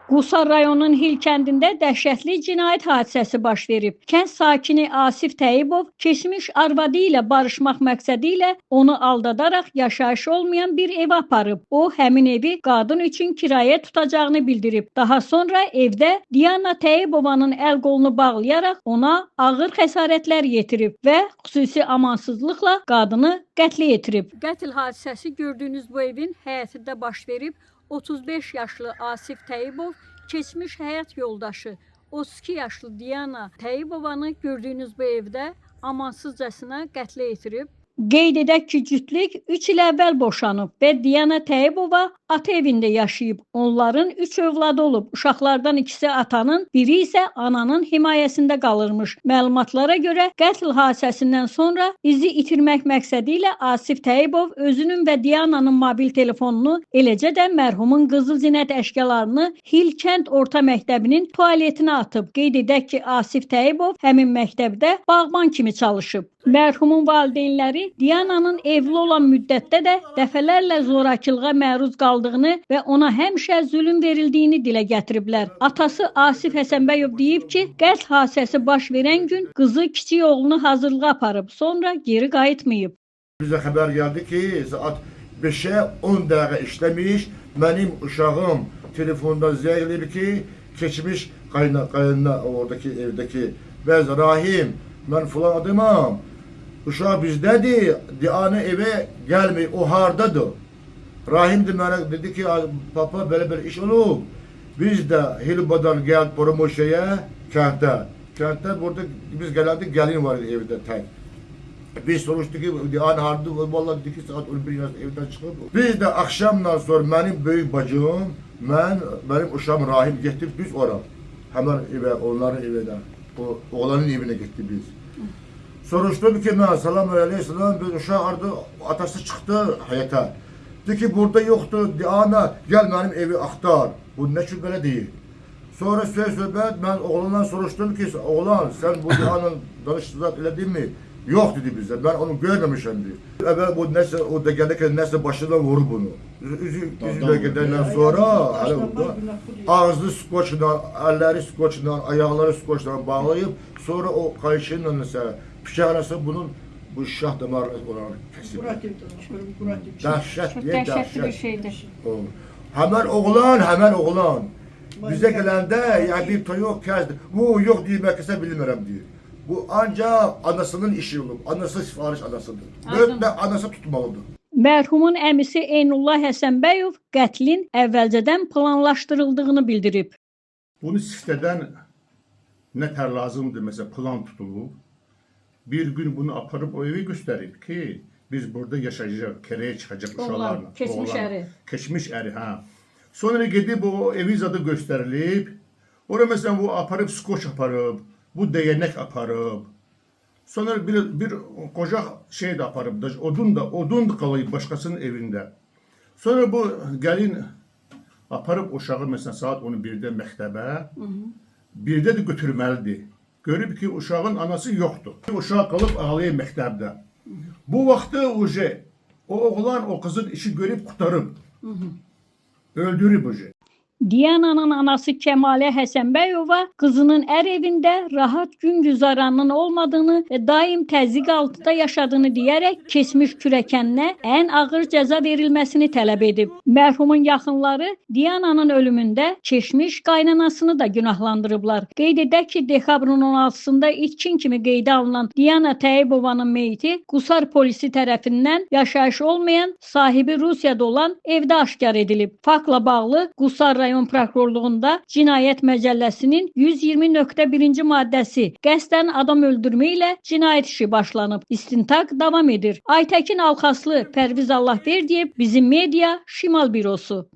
Qusar rayonunun Hil kəndində dəhşətli cinayət hadisəsi baş verib. Kənd sakini Asif Təyyibov keçmiş arvadı ilə barışmaq məqsədi ilə onu aldadaraq yaşayış olmayan bir evə aparıb. O, həmin evi qadın üçün kirayə tutacağını bildirib. Daha sonra evdə Diana Təyyibovanın əl-qolunu bağlayaraq ona ağır xəsarətlər yetirib və xüsusi amansızlıqla qadını qətlə yetirib. Qətl hadisəsi gördüyünüz bu evin həyətində baş verib. 35 yaşlı Asif Təyyibov keçmiş həyat yoldaşı 32 yaşlı Diana Təyyibovanı gördüyünüz bu evdə amansızcasına qətlə yetirib. Qeyd edək ki, cütlük 3 il əvvəl boşanıb və Diana Təyyibova ata evində yaşayıb. Onların 3 övladı olub. Uşaqlardan ikisi atanın, biri isə ananın himayəsində qalırmış. Məlumatlara görə qətl hadisəsindən sonra izi itirmək məqsədi ilə Asif Təyyibov özünün və Diananın mobil telefonunu, eləcə də mərhumun qızıl zinət əşyalarını Hil kənd orta məktəbinin tualetinə atıb. Qeyd edək ki, Asif Təyyibov həmin məktəbdə bağban kimi çalışıb. Mərhumun valideynləri Diananın evli olan müddətdə də dəfələrlə zorakılığa məruz qaldığını və ona həmişə zülm verildiyini dilə gətiriblər. Atası Asif Həsənbəyov deyib ki, qətl hadisəsi baş verən gün qızı kiçik oğlunu hazırlığa aparıb, sonra geri qayıtmayıb. Bizə xəbər gəldi ki, saat 5-ə 10 dəqiqə işləmiş, mənim uşağım telefonda zəng edir ki, keçmiş qayınına oradakı evdəki bəz Rahim, mən filan adamam. Uşaq bizdədir, Diana evə gəlmir, o hardadır? Rahim de mənə dedi ki, papa belə iş olub. Biz də Hilbadan gəldik Promoşaya, kənddə. Kənddə burada biz gələndə gəlin var idi evdə tək. Biz soruştuk ki, Diana hardadır? Vallahi dedi ki, saat 11 evdən çıxıb. Biz də axşamdan sonra mənim böyük bacım, mənim uşağım Rahim getdik biz ora. Həmən evə, onların evinə, oğlanın evinə getdik biz. Soruştum ki, mən salam əleyhissalam, bir uşaq ardı, atası çıxdı həyətə. Dedi ki, burada yoxdur, Diana, gəl mənim evi axtar. Bu nə ki, belə deyil. Sonra söhbət, mən oğlandan soruşdum ki, oğlan, sən bu Diana'nın danışdığını elədin mi? Yox dedi bizə, mən onu görməmişəm deyir. Əvvəl bu nəsə, o da gəldi ki, nəsə başından vurur bunu. Üzülə gedəndən sonra, ağzı skoçla, əlləri skoçla, ayaqları skoçla bağlayıb, sonra o qayışınla nəsə, bıçaqlasa bunun bu şah damarı olaraq kəsib. Dəhşətli bir şeydir. Həmən oğlan. Bizə gələndə, yəni bir toyuq kəsdi. Bu, yox deyir, mən kəsə bilmirəm deyir. Bu ancaq anasının işi olub. Anası sifariş anasıdır. Böyük anası tutmalıdır. Mərhumun əmisi Eynullah Həsənbəyov qətlin əvvəlcədən planlaşdırıldığını bildirib. Bunu sitədən nə tər lazımdır, məsələn, plan tutulub. Bir gün bunu aparıb o evi göstərib ki, biz burada yaşayacaq, kereye çıxacaq uşaqlarla. Keçmiş əri. Keçmiş əri, hə. Sonra gedib o evi zadı göstərilib. Orada məsələn, bu aparıb skoç aparıb, bu dəyənək aparıb. Sonra bir qoca şey də aparıb, odun da qalıyıb başqasının evində. Sonra bu gəlin aparıb uşağı məsələn, saat 11-də məktəbə, birdə də götürməlidir. Görüb ki, uşağın anası yoxdur. Uşaq qalıb ağlayıb məktəbdə. Bu vaxtı o oğlan o qızın işi görüb qutarıb. Öldürüb oje. Diana'nın anası Kəmalə Həsənbəyova qızının ər evində rahat gün güzaranının olmadığını və daim təzyiq altında yaşadığını deyərək keçmiş kürəkəninə ən ağır cəza verilməsini tələb edib. Mərhumun yaxınları Diana'nın ölümündə keçmiş qaynanasını da günahlandırıblar. Qeyd edək ki, dekabrın 16-sında itkin kimi qeydə alınan Diana Təyyibovanın meyti Qusar polisi tərəfindən yaşayış olmayan, sahibi Rusiyada olan evdə aşkar edilib. Faktla bağlı Qusar rayon prokurorluğunda Cinayət Məcəlləsinin 120.1-ci maddəsi qəsdən adam öldürmə ilə cinayət işi başlanıb. İstintaq davam edir. Aytəkin Alxaslı, Pərviz Allahverdiyev, Bizim Media, Şimal Bürosu.